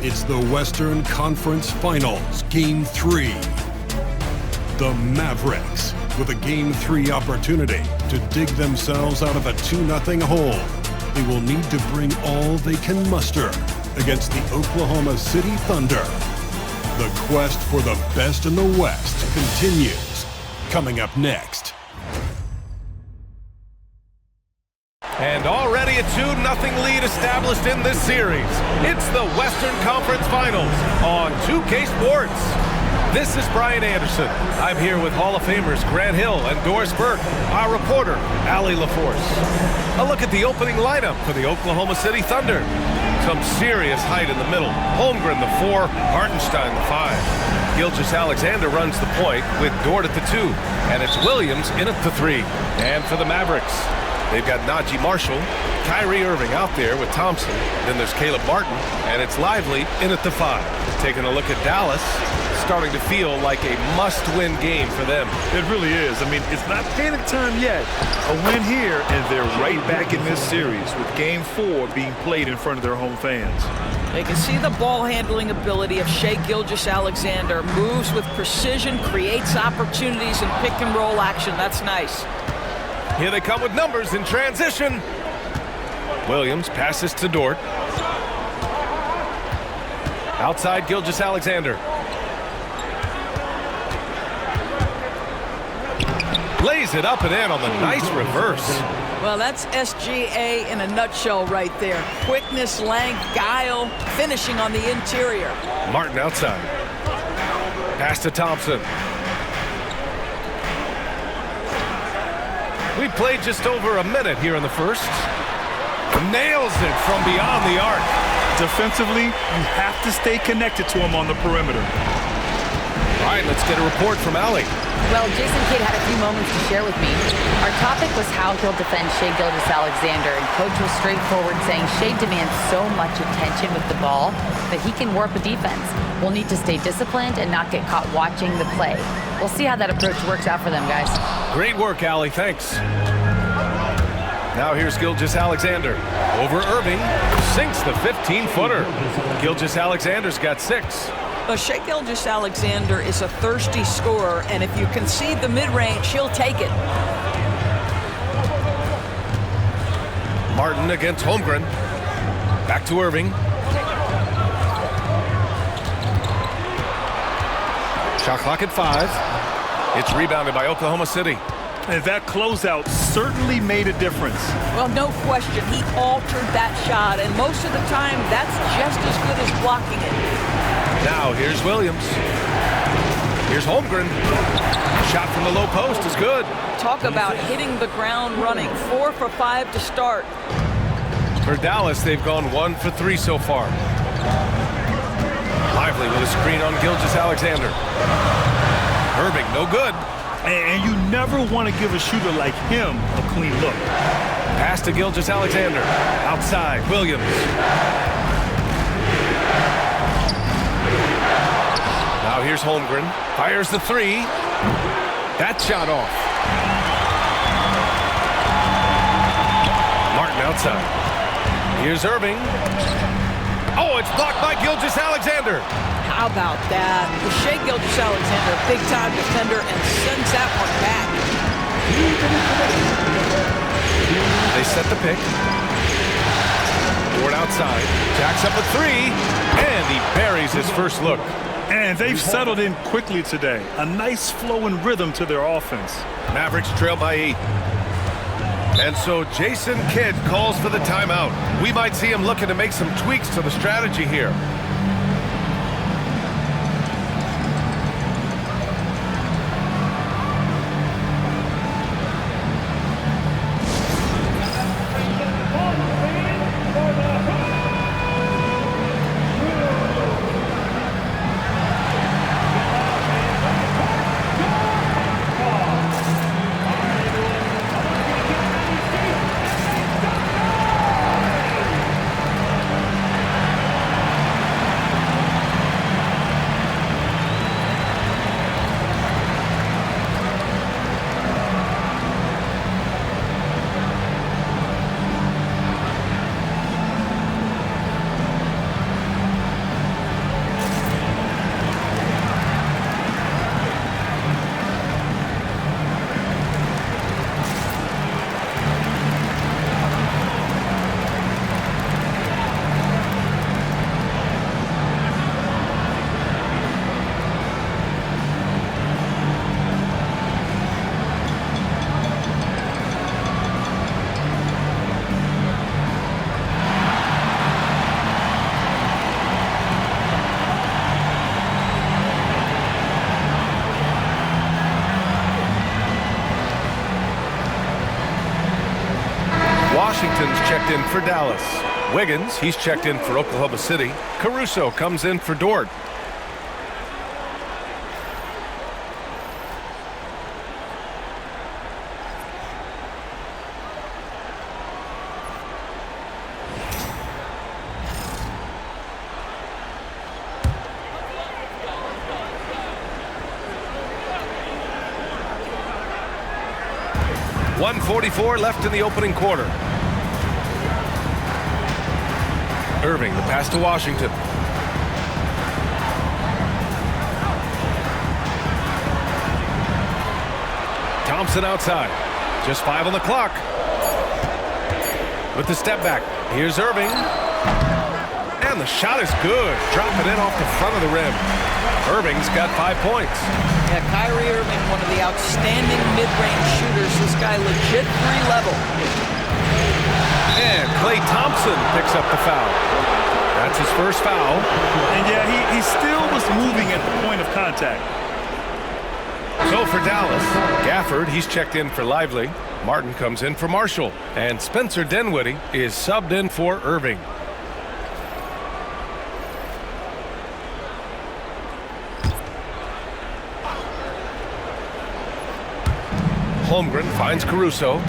It's the Western Conference Finals, Game 3. The Mavericks, with a Game 3 opportunity to dig themselves out of a 2-0 hole. They will need to bring all they can muster against the Oklahoma City Thunder. The quest for the best in the West continues. Coming up next. And already a 2-0 lead established in this series. It's the Western Conference Finals on 2K Sports. This is Brian Anderson. I'm here with Hall of Famers Grant Hill and Doris Burke, our reporter, Allie LaForce. A look at the opening lineup for the Oklahoma City Thunder. Some serious height in the middle. Holmgren the 4, Hartenstein the 5. Gilgeous-Alexander runs the point with Dort at the 2. And it's Williams in at the 3. And for the Mavericks, they've got Najee Marshall, Kyrie Irving out there with Thompson. Then there's Caleb Martin, and it's Lively in at the 5. Taking a look at Dallas, starting to feel like a must-win game for them. It really is. I mean, it's not panic time yet. A win here, and they're right back in this series with Game 4 being played in front of their home fans. They can see the ball handling ability of Shai Gilgeous-Alexander. Moves with precision, creates opportunities in pick-and-roll action. That's nice. Here they come with numbers in transition. Williams passes to Dort. Outside Gilgeous-Alexander. Lays it up and in on the nice reverse. Well, that's SGA in a nutshell right there. Quickness, length, guile, finishing on the interior. Martin outside. Pass to Thompson. We played just over a minute here in the first. Nails it from beyond the arc. Defensively, you have to stay connected to him on the perimeter. All right, let's get a report from Allie. Well, Jason Kidd had a few moments to share with me. Our topic was how he'll defend Shai Gilgeous-Alexander, and Coach was straightforward, saying Shai demands so much attention with the ball that he can warp a defense. We'll need to stay disciplined and not get caught watching the play. We'll see how that approach works out for them, guys. Great work, Allie. Thanks. Now here's Gilgeous-Alexander. Over Irving. Sinks the 15-footer. Gilgeous-Alexander's got 6. Shai Gilgeous-Alexander is a thirsty scorer, and if you concede the mid-range, he'll take it. Martin against Holmgren. Back to Irving. Shot clock at 5. It's rebounded by Oklahoma City. And that closeout certainly made a difference. Well, no question. He altered that shot, and most of the time, that's just as good as blocking it. Now, here's Williams. Here's Holmgren. Shot from the low post is good. Talk about hitting the ground running. 4 for 5 to start. For Dallas, they've gone 1 for 3 so far. Lively with a screen on Gilgeous-Alexander. Irving, no good. And you never want to give a shooter like him a clean look. Pass to Gilgeous-Alexander. Outside, Williams. Now here's Holmgren. Fires the 3. That shot off. Martin outside. Here's Irving. Oh, it's blocked by Gilgeous-Alexander. How about that? Shai Gilgeous-Alexander, a big-time defender, and sends that one back. They set the pick. Dort outside. Jacks up a 3, and he buries his first look. And they've settled in quickly today. A nice flow and rhythm to their offense. Mavericks trail by 8. And so Jason Kidd calls for the timeout. We might see him looking to make some tweaks to the strategy here. checked in for Dallas. Wiggins, he's checked in for Oklahoma City. Caruso comes in for Dort. .144 left in the opening quarter. Irving, the pass to Washington. Thompson outside. Just 5 on the clock. With the step back. Here's Irving. And the shot is good. Dropping in off the front of the rim. Irving's got 5 points. Yeah, Kyrie Irving, one of the outstanding mid-range shooters. This guy legit 3-level. And Klay Thompson picks up the foul. That's his first foul. And yeah, he still was moving at the point of contact. So for Dallas, Gafford, he's checked in for Lively. Martin comes in for Marshall. And Spencer Dinwiddie is subbed in for Irving. Holmgren finds Caruso.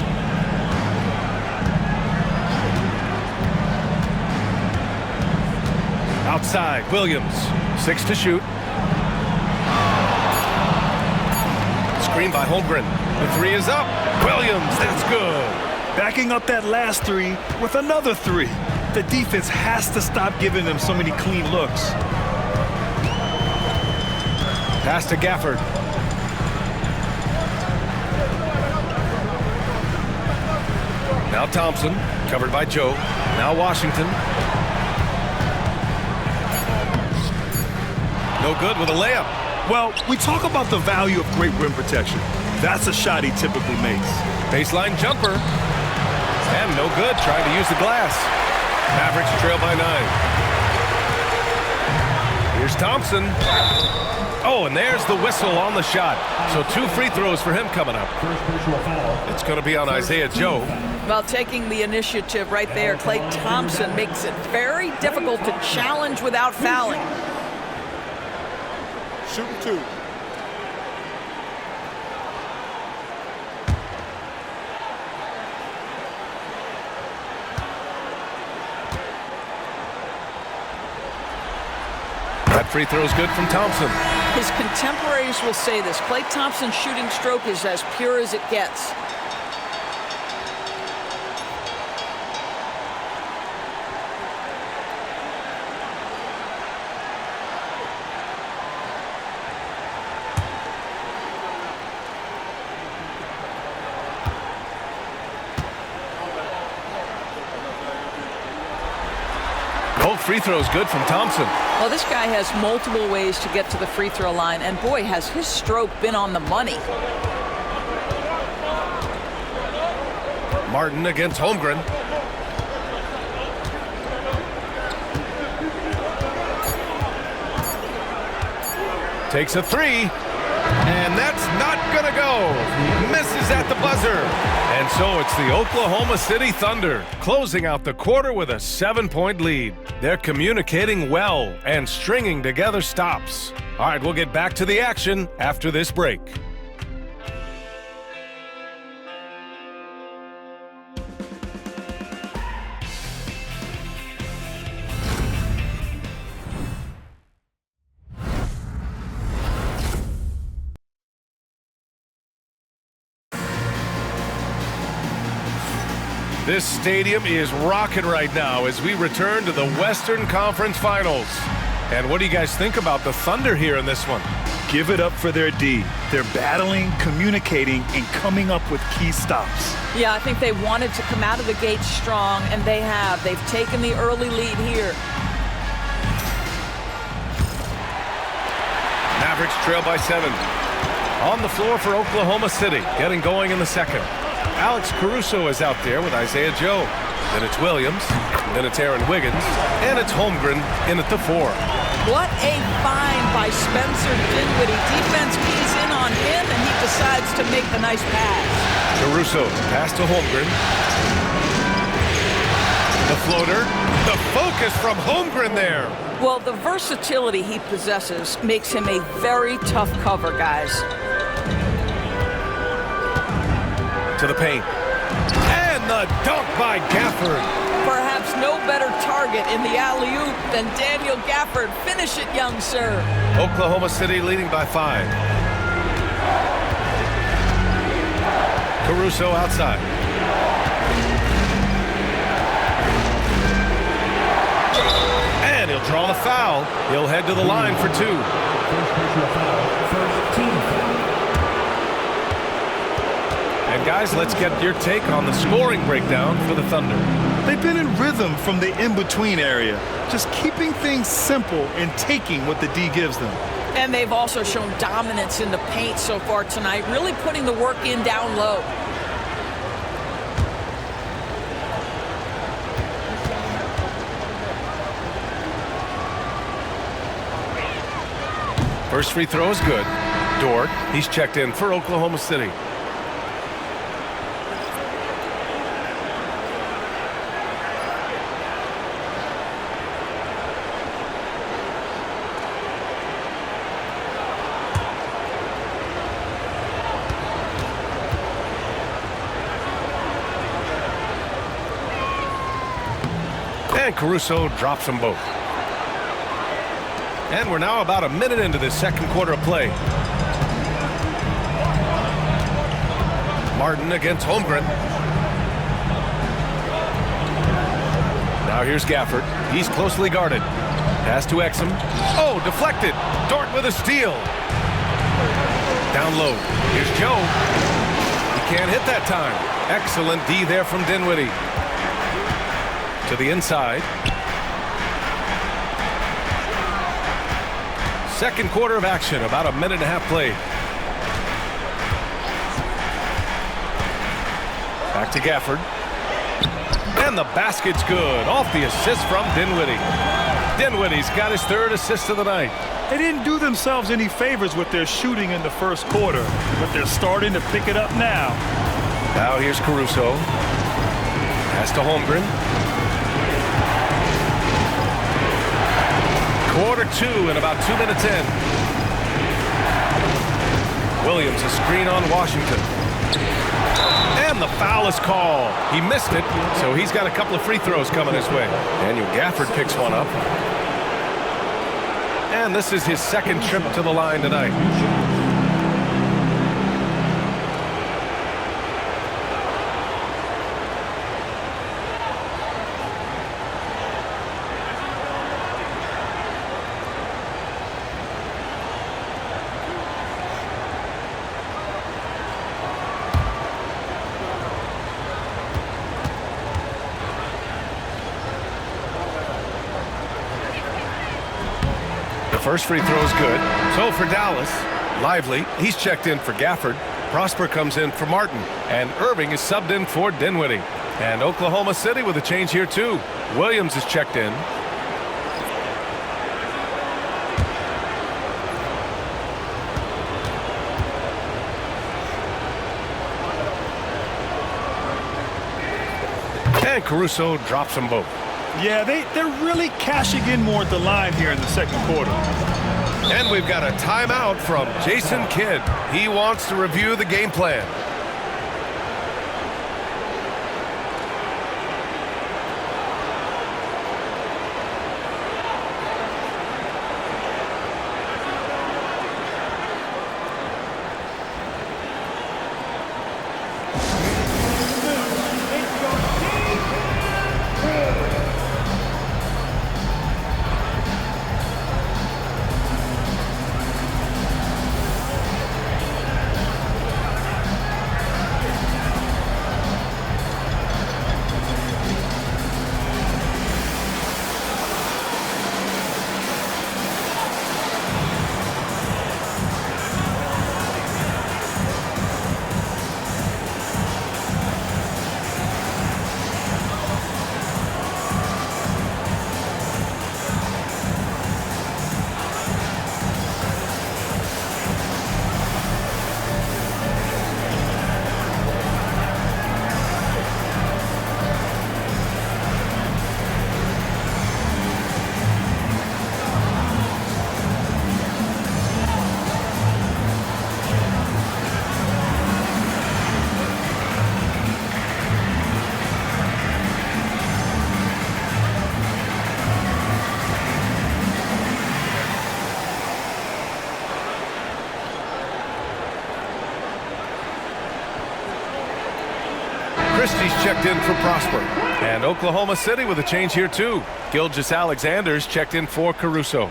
Outside, Williams. 6 to shoot. Screen by Holmgren. The 3 is up. Williams, that's good. Backing up that last 3 with another 3. The defense has to stop giving them so many clean looks. Pass to Gafford. Now Thompson, covered by Joe. Now Washington. No good with a layup. Well, we talk about the value of great rim protection. That's a shot he typically makes. Baseline jumper. And no good, trying to use the glass. Mavericks trail by 9. Here's Thompson. Oh, and there's the whistle on the shot. So 2 free throws for him coming up. It's going to be on Isaiah Joe. Well, taking the initiative right there, Klay Thompson makes it very difficult to challenge without fouling. Shooting 2. That free throw is good from Thompson. His contemporaries will say this. Klay Thompson's shooting stroke is as pure as it gets. Both free throws good from Thompson. Well, this guy has multiple ways to get to the free throw line, and boy, has his stroke been on the money. Martin against Holmgren. Takes a 3. And that's not going to go. Misses at the buzzer. And so it's the Oklahoma City Thunder closing out the quarter with a 7-point lead. They're communicating well and stringing together stops. All right, we'll get back to the action after this break. This stadium is rocking right now as we return to the Western Conference Finals. And what do you guys think about the Thunder here in this one? Give it up for their D. They're battling, communicating, and coming up with key stops. Yeah, I think they wanted to come out of the gate strong, and they have. They've taken the early lead here. Mavericks trail by 7. On the floor for Oklahoma City, getting going in the second. Alex Caruso is out there with Isaiah Joe. Then it's Williams, then it's Aaron Wiggins, and it's Holmgren in at the 4. What a find by Spencer Dinwiddie. Defense keys in on him, and he decides to make the nice pass. Caruso, pass to Holmgren. The floater. The focus from Holmgren there. Well, the versatility he possesses makes him a very tough cover, guys. To the paint. And the dunk by Gafford. Perhaps no better target in the alley-oop than Daniel Gafford. Finish it, young sir. Oklahoma City leading by 5. Caruso outside. And he'll draw the foul. He'll head to the line for 2. And guys, let's get your take on the scoring breakdown for the Thunder. They've been in rhythm from the in-between area, just keeping things simple and taking what the D gives them. And they've also shown dominance in the paint so far tonight, really putting the work in down low. First free throw is good. Dort, he's checked in for Oklahoma City. And Caruso drops them both. And we're now about a minute into this second quarter of play. Martin against Holmgren. Now here's Gafford. He's closely guarded. Pass to Exum. Oh, deflected. Dort with a steal. Down low. Here's Joe. He can't hit that time. Excellent D there from Dinwiddie. To the inside. Second quarter of action, about a minute and a half played. Back to Gafford. And the basket's good. Off the assist from Dinwiddie. Dinwiddie's got his 3rd assist of the night. They didn't do themselves any favors with their shooting in the first quarter, but they're starting to pick it up now. Now here's Caruso. Pass to Holmgren. Quarter 2 and about 2 minutes in. Williams a screen on Washington. And the foul is called. He missed it, so he's got a couple of free throws coming his way. Daniel Gafford picks one up. And this is his 2nd trip to the line tonight. First free throw is good. So for Dallas, Lively, he's checked in for Gafford. Prosper comes in for Martin. And Irving is subbed in for Dinwiddie. And Oklahoma City with a change here too. Williams is checked in. And Caruso drops them both. Yeah, they're really cashing in more at the line here in the second quarter. And we've got a timeout from Jason Kidd. He wants to review the game plan. checked in for Prosper. And Oklahoma City with a change here too. Gilgeous-Alexander's checked in for Caruso.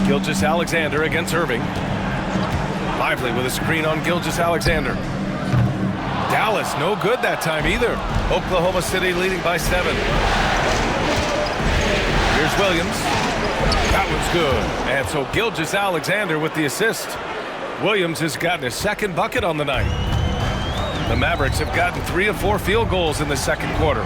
Gilgeous-Alexander against Irving. Lively with a screen on Gilgeous-Alexander. Dallas no good that time either. Oklahoma City leading by 7. Here's Williams. That one's good. And so Gilgeous-Alexander with the assist. Williams has gotten his second bucket on the night. The Mavericks have gotten 3 of 4 field goals in the second quarter.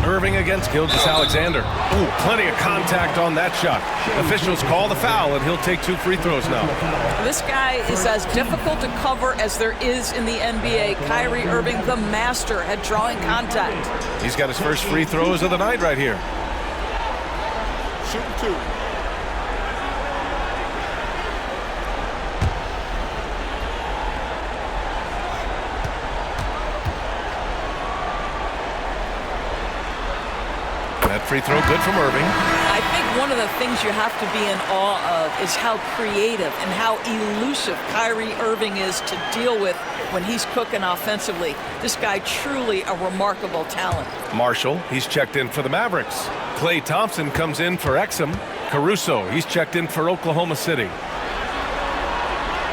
Irving against Gilgeous-Alexander. Ooh, plenty of contact on that shot. Officials call the foul, and he'll take 2 free throws now. This guy is as difficult to cover as there is in the NBA. Kyrie Irving, the master at drawing contact. He's got his first free throws of the night right here. Shooting 2. That free throw good from Irving. I think one of the things you have to be in awe of is how creative and how elusive Kyrie Irving is to deal with when he's cooking offensively. This guy truly a remarkable talent. Marshall, he's checked in for the Mavericks. Klay Thompson comes in for Exum. Caruso, he's checked in for Oklahoma City.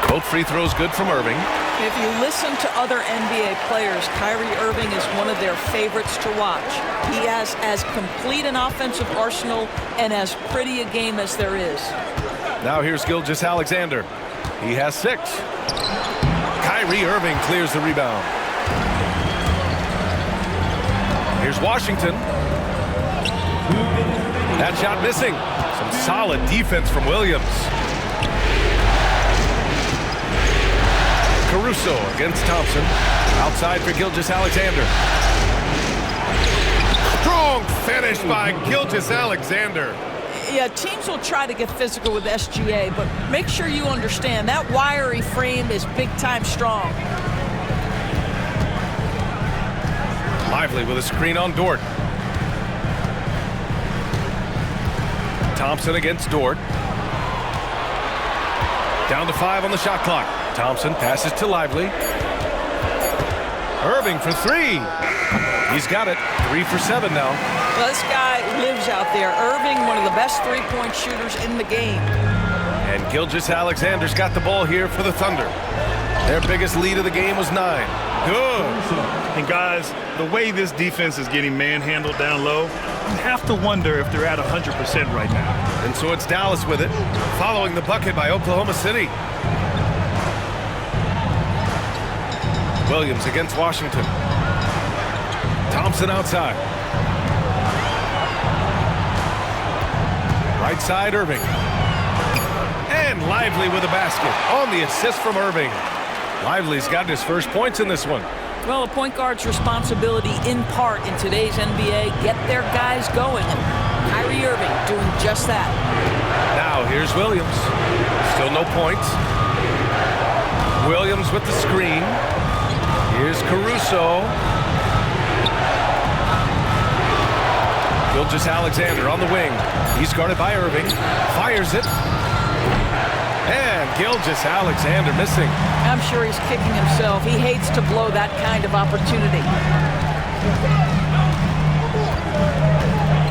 Both free throws good from Irving. If you listen to other NBA players, Kyrie Irving is one of their favorites to watch. He has as complete an offensive arsenal and as pretty a game as there is. Now here's Gilgeous-Alexander. He has 6. Kyrie Irving clears the rebound. Here's Washington. That shot missing. Some solid defense from Williams. Caruso against Thompson. Outside for Gilgeous-Alexander. Strong finish by Gilgeous-Alexander. Yeah, teams will try to get physical with SGA, but make sure you understand that wiry frame is big-time strong. Lively with a screen on Dort. Thompson against Dort. Down to 5 on the shot clock. Thompson passes to Lively. Irving for 3. He's got it. 3 for 7 now. Well, this guy lives out there. Irving, one of the best three-point shooters in the game. And Gilgeous-Alexander's got the ball here for the Thunder. Their biggest lead of the game was 9. Good. And guys, the way this defense is getting manhandled down low, you have to wonder if they're at 100% right now. And so it's Dallas with it, following the bucket by Oklahoma City. Williams against Washington. Thompson outside. Right side, Irving. And Lively with a basket on the assist from Irving. Lively's gotten his first points in this one. Well, a point guard's responsibility in part in today's NBA, get their guys going. And Kyrie Irving doing just that. Now here's Williams. Still no points. Williams with the screen. Here's Caruso. Gilgeous-Alexander on the wing. He's guarded by Irving. Fires it. And Gilgeous-Alexander missing. I'm sure he's kicking himself. He hates to blow that kind of opportunity.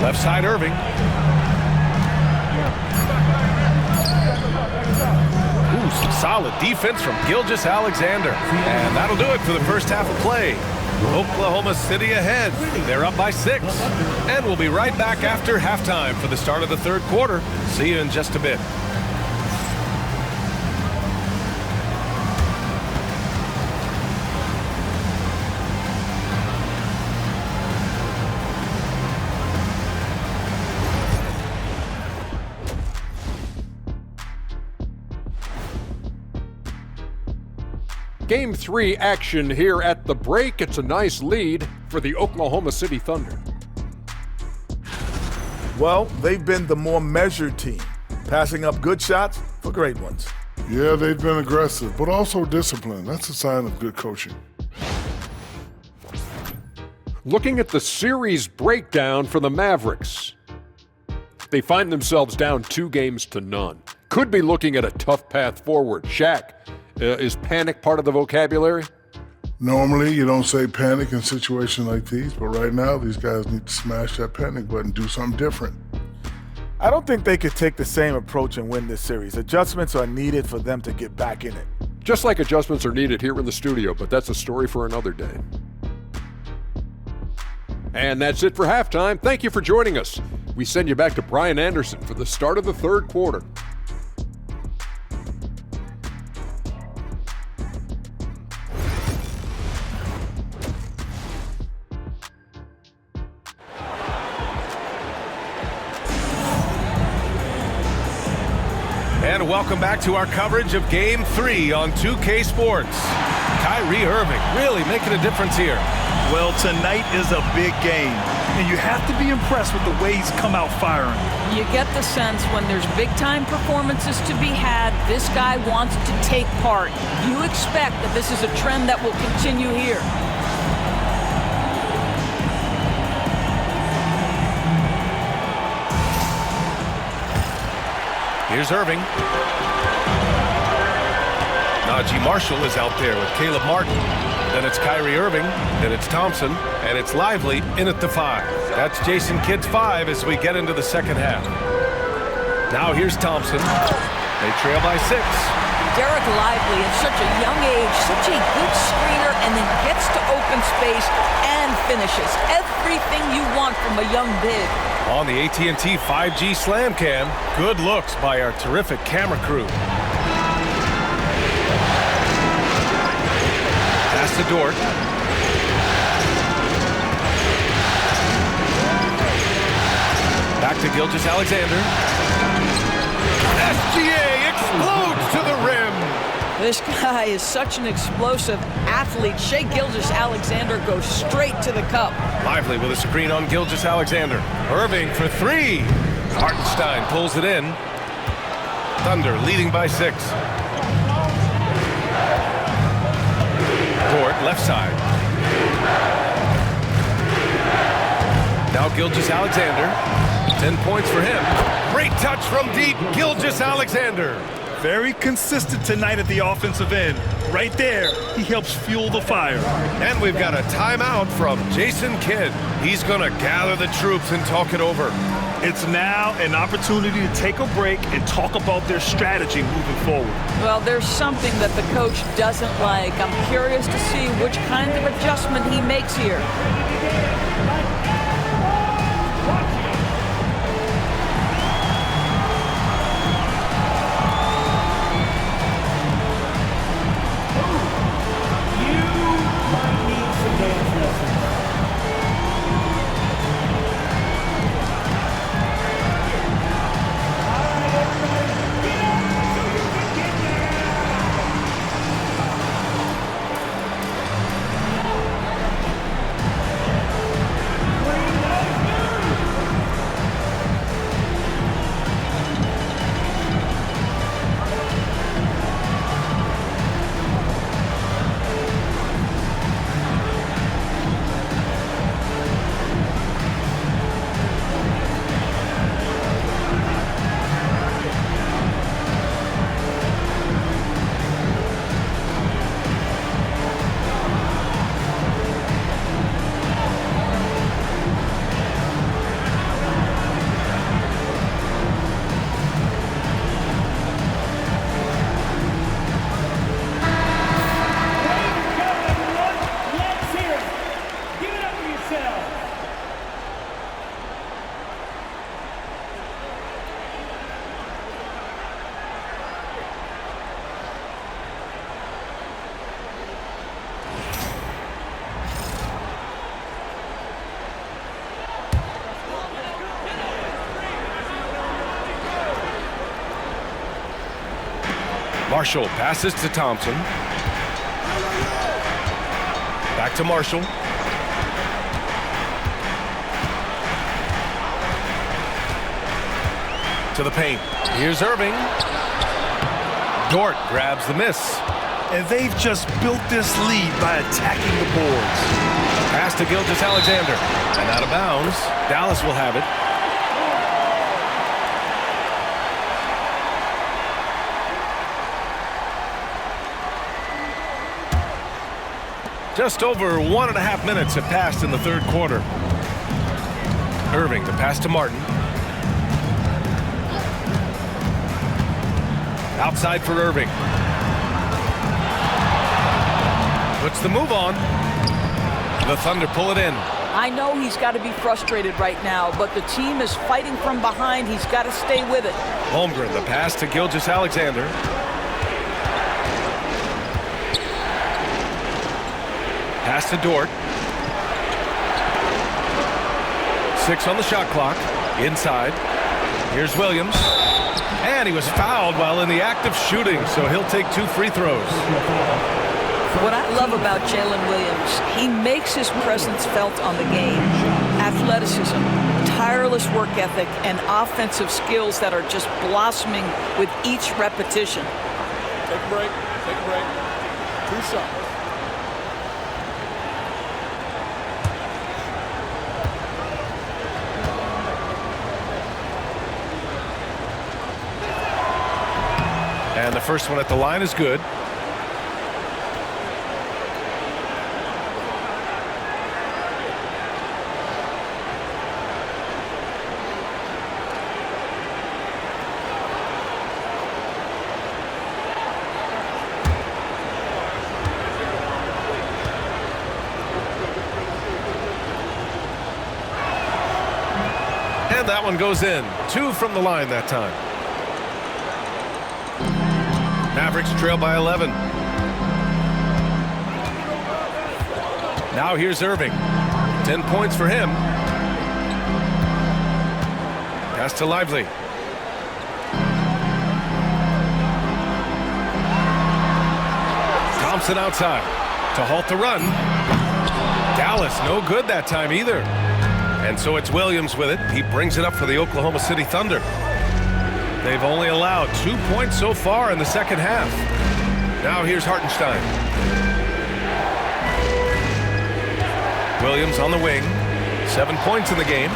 Left side, Irving. Ooh, some solid defense from Gilgeous-Alexander. And that'll do it for the first half of play. Oklahoma City ahead. They're up by 6. And we'll be right back after halftime for the start of the third quarter. See you in just a bit. Game 3 action here at the break. It's a nice lead for the Oklahoma City Thunder. Well, they've been the more measured team, passing up good shots for great ones. Yeah, they've been aggressive, but also disciplined. That's a sign of good coaching. Looking at the series breakdown for the Mavericks. They find themselves down 2-0. Could be looking at a tough path forward. Shaq, is panic part of the vocabulary? Normally, you don't say panic in situations like these, but right now, these guys need to smash that panic button, do something different. I don't think they could take the same approach and win this series. Adjustments are needed for them to get back in it. Just like adjustments are needed here in the studio, but that's a story for another day. And that's it for halftime. Thank you for joining us. We send you back to Brian Anderson for the start of the third quarter. And welcome back to our coverage of Game 3 on 2K Sports. Kyrie Irving really making a difference here. Well, tonight is a big game, and you have to be impressed with the way he's come out firing. You get the sense when there's big-time performances to be had, this guy wants to take part. You expect that this is a trend that will continue here. Here's Irving. Najee Marshall is out there with Caleb Martin. Then it's Kyrie Irving, then it's Thompson, and it's Lively in at the 5. That's Jason Kidd's 5 as we get into the second half. Now here's Thompson. They trail by 6. Derek Lively at such a young age, such a good screener, and then gets to open space and finishes. Everything you want from a young big. On the AT&T 5G Slam Cam, good looks by our terrific camera crew. Pass to Dort. Back to Gilgeous-Alexander. SGA explodes to the rim. This guy is such an explosive athlete. Shai Gilgeous-Alexander goes straight to the cup. Lively with a screen on Gilgeous-Alexander. Irving for 3. Hartenstein pulls it in. Thunder leading by 6. Dort left side. Now Gilgeous-Alexander. 10 points for him. Great touch from deep. Gilgeous-Alexander. Very consistent tonight at the offensive end. Right there, he helps fuel the fire. And we've got a timeout from Jason Kidd. He's going to gather the troops and talk it over. It's now an opportunity to take a break and talk about their strategy moving forward. Well, there's something that the coach doesn't like. I'm curious to see which kind of adjustment he makes here. Marshall passes to Thompson. Back to Marshall. To the paint. Here's Irving. Dort grabs the miss. And they've just built this lead by attacking the boards. Pass to Gilgeous-Alexander. And out of bounds. Dallas will have it. Just over 1.5 minutes have passed in the third quarter. Irving, the pass to Martin. Outside for Irving. Puts the move on. The Thunder pull it in. I know he's got to be frustrated right now, but the team is fighting from behind. He's got to stay with it. Holmgren, the pass to Gilgeous-Alexander. Pass to Dort. 6 on the shot clock. Inside. Here's Williams. And he was fouled while in the act of shooting, so he'll take 2 free throws. What I love about Jalen Williams, he makes his presence felt on the game. Athleticism, tireless work ethic, and offensive skills that are just blossoming with each repetition. Take a break. Take a break. 2 shots. And the first one at the line is good. And that one goes in. 2 from the line that time. Mavericks trail by 11. Now here's Irving. 10 points for him. Pass to Lively. Thompson outside to halt the run. Dallas no good that time either. And so it's Williams with it. He brings it up for the Oklahoma City Thunder. They've only allowed 2 points so far in the second half. Now here's Hartenstein. Williams on the wing. 7 points in the game.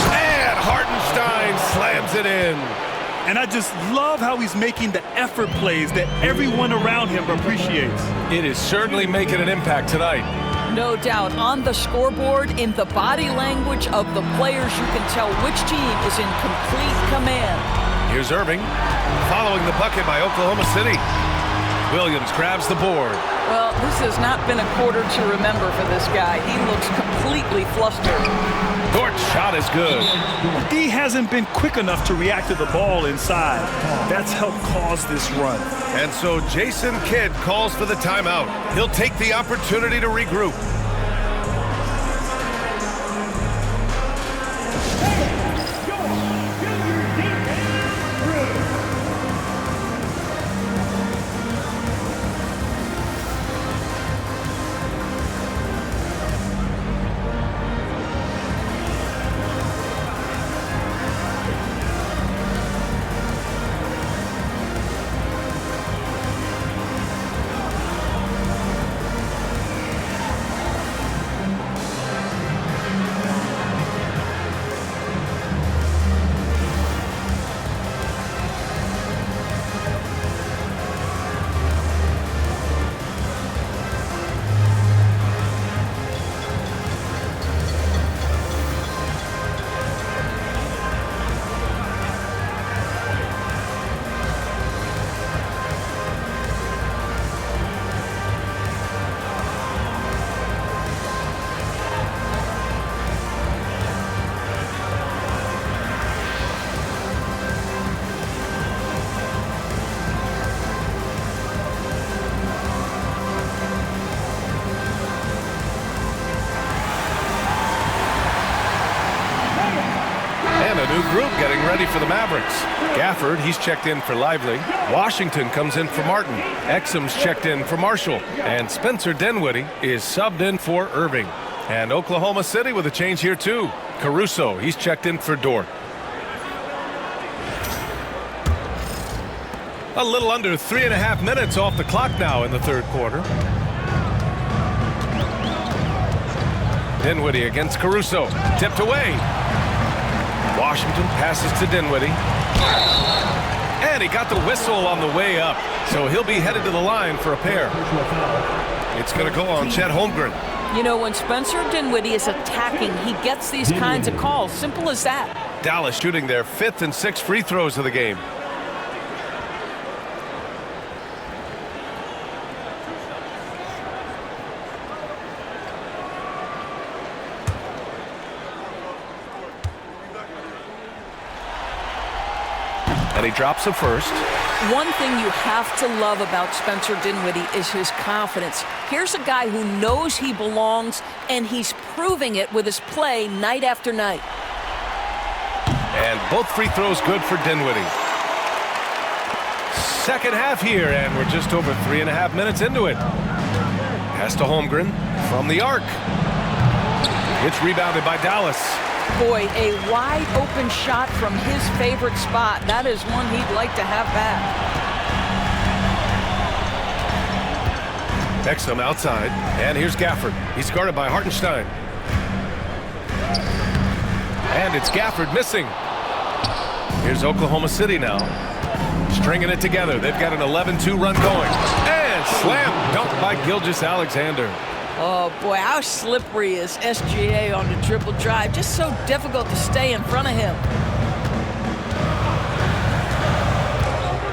And Hartenstein slams it in. And I just love how he's making the effort plays that everyone around him appreciates. It is certainly making an impact tonight. No doubt. On the scoreboard, in the body language of the players, you can tell which team is in complete command. Here's Irving, following the bucket by Oklahoma City. Williams grabs the board. Well, this has not been a quarter to remember for this guy. He looks completely flustered. Dort's shot is good. He hasn't been quick enough to react to the ball inside. That's helped cause this run. And so Jason Kidd calls for the timeout. He'll take the opportunity to regroup. Group getting ready for the Mavericks. Gafford, he's checked in for Lively. Washington comes in for Martin. Exum's checked in for Marshall. And Spencer Dinwiddie is subbed in for Irving. And Oklahoma City with a change here too. Caruso, he's checked in for Dort. A little under 3.5 minutes off the clock now in the third quarter. Dinwiddie against Caruso. Tipped away. Washington passes to Dinwiddie. And he got the whistle on the way up. So he'll be headed to the line for a pair. It's going to go on Chet Holmgren. You know, when Spencer Dinwiddie is attacking, he gets these kinds of calls. Simple as that. Dallas shooting their 5th and 6th free throws of the game. And he drops the first. One thing you have to love about Spencer Dinwiddie is his confidence. Here's a guy who knows he belongs, and he's proving it with his play night after night. And both free throws good for Dinwiddie. Second half here, and we're just over 3.5 minutes into it. Pass to Holmgren from the arc. It's rebounded by Dallas. Boy, a wide open shot from his favorite spot. That is one he'd like to have back. Exum outside, and here's Gafford. He's guarded by Hartenstein. And it's Gafford missing. Here's Oklahoma City now. Stringing it together. They've got an 11-2 run going. And slam dunk by Gilgeous-Alexander. Oh, boy, how slippery is SGA on the dribble drive. Just so difficult to stay in front of him.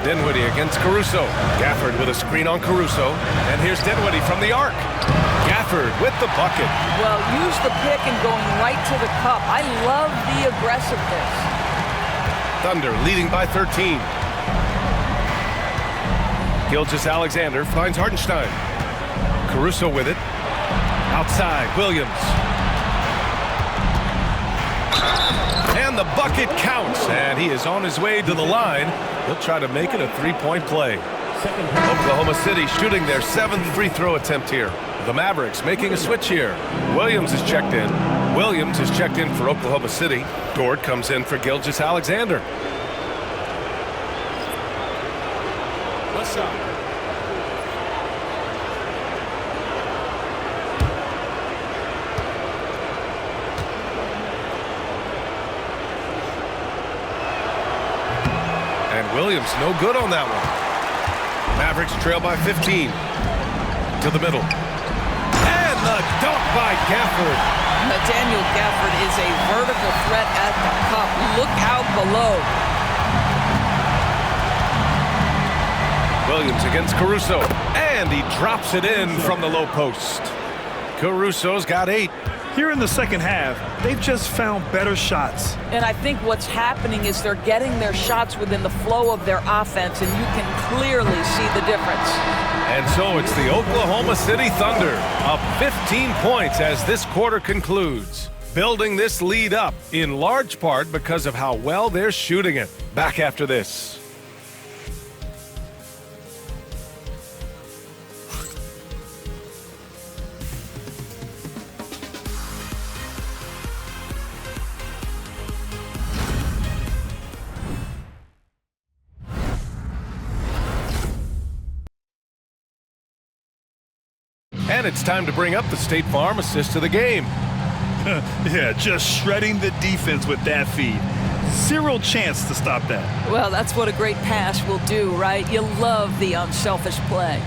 Dinwiddie against Caruso. Gafford with a screen on Caruso. And here's Dinwiddie from the arc. Gafford with the bucket. Well, use the pick and going right to the cup. I love the aggressiveness. Thunder leading by 13. Gilgeous-Alexander finds Hartenstein. Caruso with it. Outside, Williams. And the bucket counts, and he is on his way to the line. He'll try to make it a three-point play. Oklahoma City shooting their 7th free throw attempt here. The Mavericks making a switch here. Williams is checked in. Williams is checked in for Oklahoma City. Dort comes in for Gilgeous-Alexander. What's up? Williams no good on that one. Mavericks trail by 15. To the middle. And the dunk by Gafford. Daniel Gafford is a vertical threat at the cup. Look out below. Williams against Caruso. And he drops it in from the low post. Caruso's got 8. Here in the second half, they've just found better shots. And I think what's happening is they're getting their shots within the flow of their offense, and you can clearly see the difference. And so it's the Oklahoma City Thunder up 15 points as this quarter concludes, building this lead up in large part because of how well they're shooting it. Back after this. And it's time to bring up the State Farm assist of the game. Yeah, just shredding the defense with that feed. Zero chance to stop that. Well, that's what a great pass will do, right? You love the unselfish play.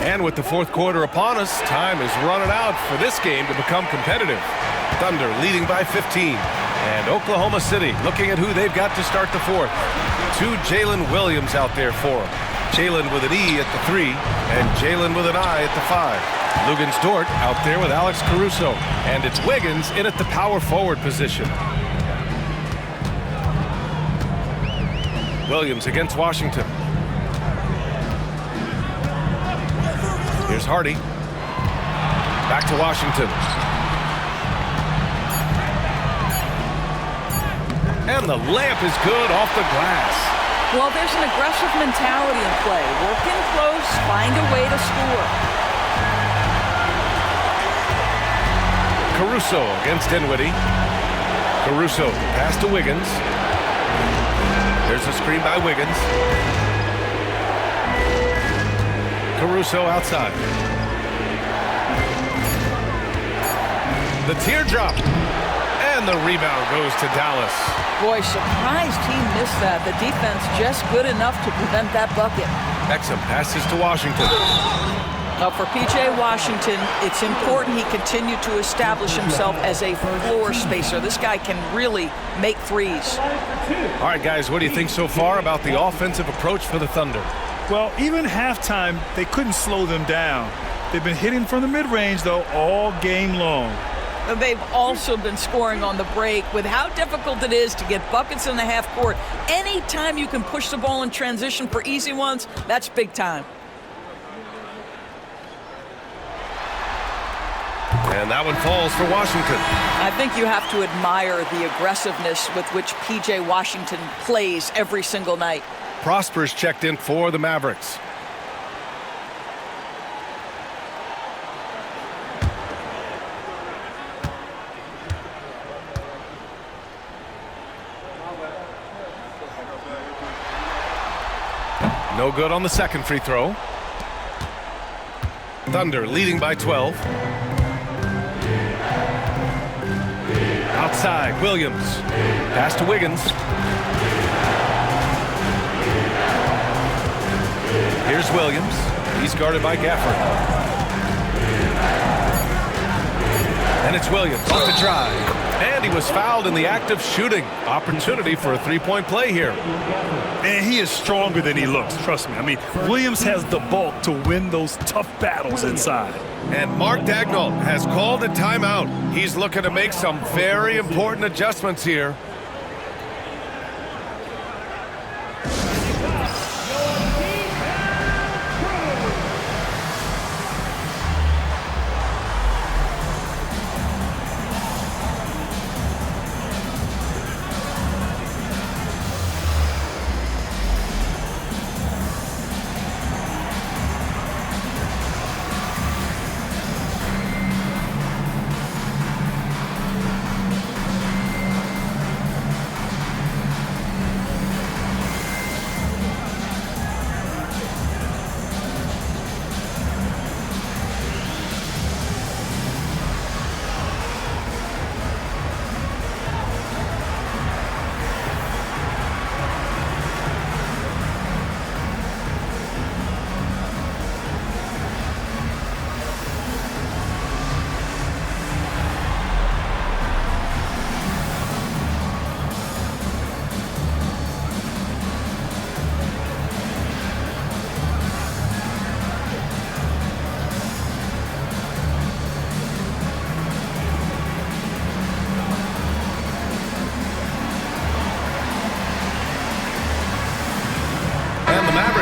And with the fourth quarter upon us, time is running out for this game to become competitive. Thunder leading by 15. And Oklahoma City looking at who they've got to start the fourth. 2 Jalen Williams out there for them. Jalen with an E at the 3 and Jalen with an I at the 5. Lugens Dort out there with Alex Caruso. And it's Wiggins in at the power forward position. Williams against Washington. Here's Hardy. Back to Washington. And the layup is good off the glass. Well, there's an aggressive mentality in play. Work in close, find a way to score. Caruso against Dinwiddie. Caruso pass to Wiggins. There's a screen by Wiggins. Caruso outside. The teardrop. And the rebound goes to Dallas. Boy, surprised he missed that. The defense just good enough to prevent that bucket. Exum passes to Washington. For P.J. Washington, it's important he continue to establish himself as a floor spacer. This guy can really make threes. All right, guys, what do you think so far about the offensive approach for the Thunder? Well, even halftime, they couldn't slow them down. They've been hitting from the mid-range, though, all game long. They've also been scoring on the break. With how difficult it is to get buckets in the half court, anytime you can push the ball in transition for easy ones, that's big time. And that one falls for Washington. I think you have to admire the aggressiveness with which P.J. Washington plays every single night. Prosper's checked in for the Mavericks. No good on the second free throw. Thunder leading by 12. Outside, Williams. Pass to Wiggins. Here's Williams. He's guarded by Gafford. And it's Williams off the drive. And he was fouled in the act of shooting. Opportunity for a three-point play here. And he is stronger than he looks, trust me. I mean, Williams has the bulk to win those tough battles inside. And Mark Daigneault has called a timeout. He's looking to make some very important adjustments here.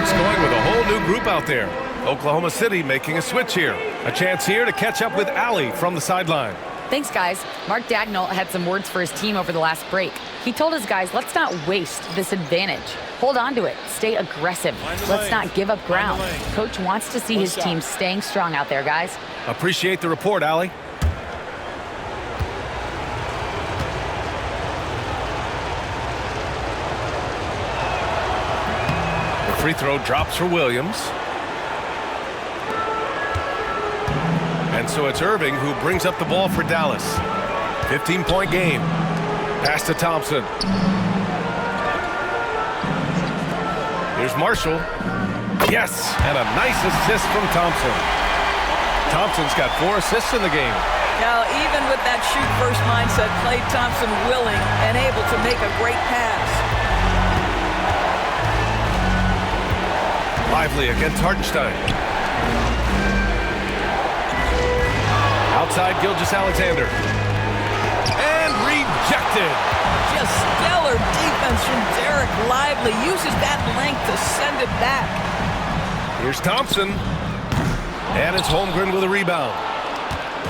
Going with a whole new group out there. Oklahoma City making a switch here. A chance here to catch up with Allie from the sideline. Thanks, guys. Mark Daigneault had some words for his team over the last break. He told his guys, let's not waste this advantage. Hold on to it. Stay aggressive. Let's not give up ground. Coach wants to see his team staying strong out there, guys. Appreciate the report, Allie. Free throw drops for Williams. And so it's Irving who brings up the ball for Dallas. 15-point game. Pass to Thompson. Here's Marshall. Yes, and a nice assist from Thompson. Thompson's got 4 assists in the game. Now, even with that shoot-first mindset, Klay Thompson willing and able to make a great pass. Lively against Hartenstein. Outside Gilgeous-Alexander. And rejected. Just stellar defense from Derek Lively. Uses that length to send it back. Here's Thompson. And it's Holmgren with a rebound.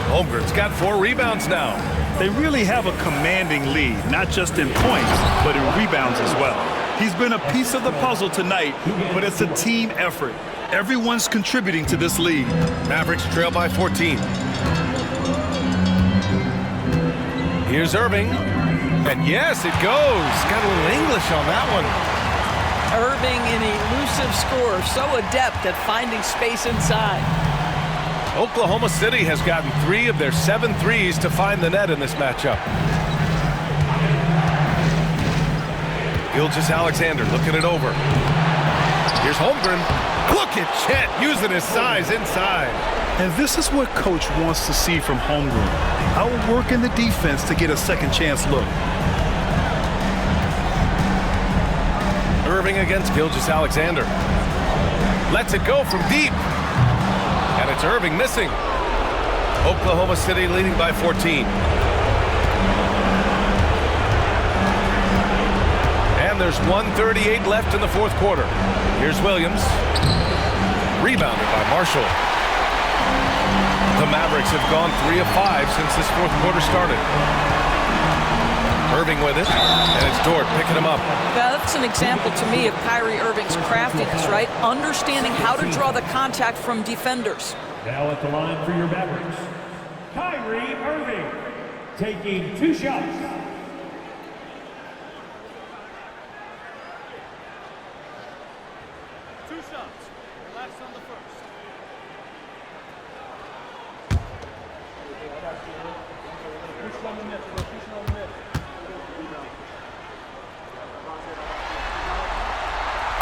Holmgren's got 4 rebounds now. They really have a commanding lead, not just in points, but in rebounds as well. He's been a piece of the puzzle tonight, but it's a team effort. Everyone's contributing to this lead. Mavericks trail by 14. Here's Irving. And yes, it goes. Got a little English on that one. Irving, an elusive scorer, so adept at finding space inside. Oklahoma City has gotten 3 of their 7 threes to find the net in this matchup. Gilgeous-Alexander looking it over. Here's Holmgren. Look at Chet using his size inside. And this is what Coach wants to see from Holmgren. Outworking the defense to get a second chance look. Irving against Gilgeous-Alexander. Lets it go from deep. And it's Irving missing. Oklahoma City leading by 14. And there's 1:38 left in the fourth quarter. Here's Williams. Rebounded by Marshall. The Mavericks have gone 3 of 5 since this fourth quarter started. Irving with it, and it's Dort picking him up. That's an example to me of Kyrie Irving's craftiness, right? Understanding how to draw the contact from defenders. Now at the line for your Mavericks, Kyrie Irving, taking 2 shots.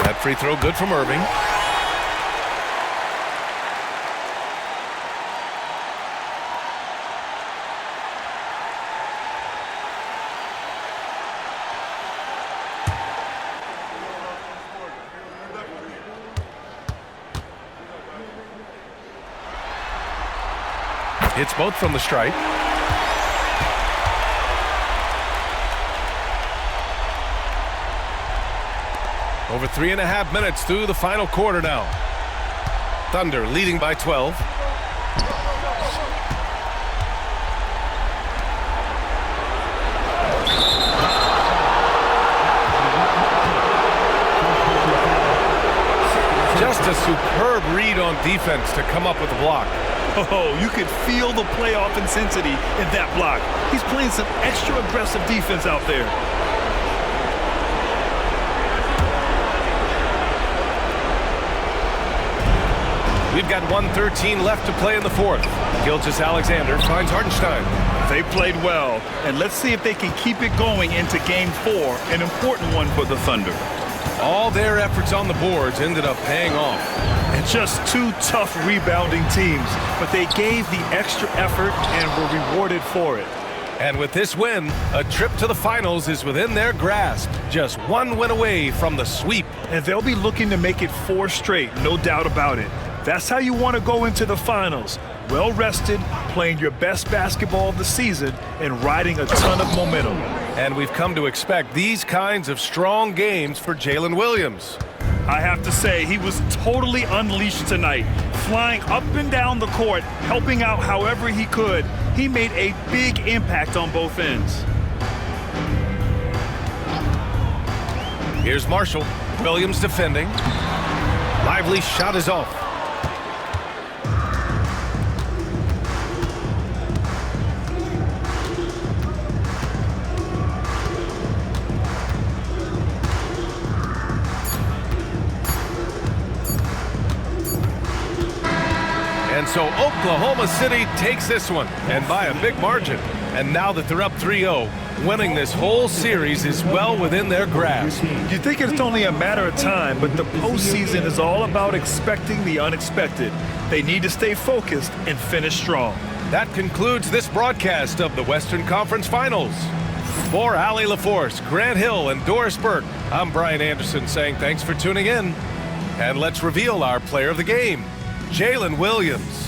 That free throw good from Irving. Hits both from the stripe. Over 3.5 minutes through the final quarter now. Thunder leading by 12. Just a superb read on defense to come up with the block. Oh, you could feel the playoff intensity in that block. He's playing some extra aggressive defense out there. We've got 1:13 left to play in the fourth. Gilgeous-Alexander finds Hartenstein. They played well, and let's see if they can keep it going into Game 4, an important one for the Thunder. All their efforts on the boards ended up paying off. And just 2 tough rebounding teams, but they gave the extra effort and were rewarded for it. And with this win, a trip to the finals is within their grasp. Just 1 win away from the sweep. And they'll be looking to make it 4 straight, no doubt about it. That's how you want to go into the finals. Well rested, playing your best basketball of the season, and riding a ton of momentum. And we've come to expect these kinds of strong games for Jalen Williams. I have to say, he was totally unleashed tonight, flying up and down the court, helping out however he could. He made a big impact on both ends. Here's Marshall. Williams defending. Lively shot is off. And so Oklahoma City takes this one, and by a big margin. And now that they're up 3-0, winning this whole series is well within their grasp. You think it's only a matter of time, but the postseason is all about expecting the unexpected. They need to stay focused and finish strong. That concludes this broadcast of the Western Conference Finals. For Allie LaForce, Grant Hill, and Doris Burke, I'm Brian Anderson saying thanks for tuning in. And let's reveal our player of the game, Jalen Williams.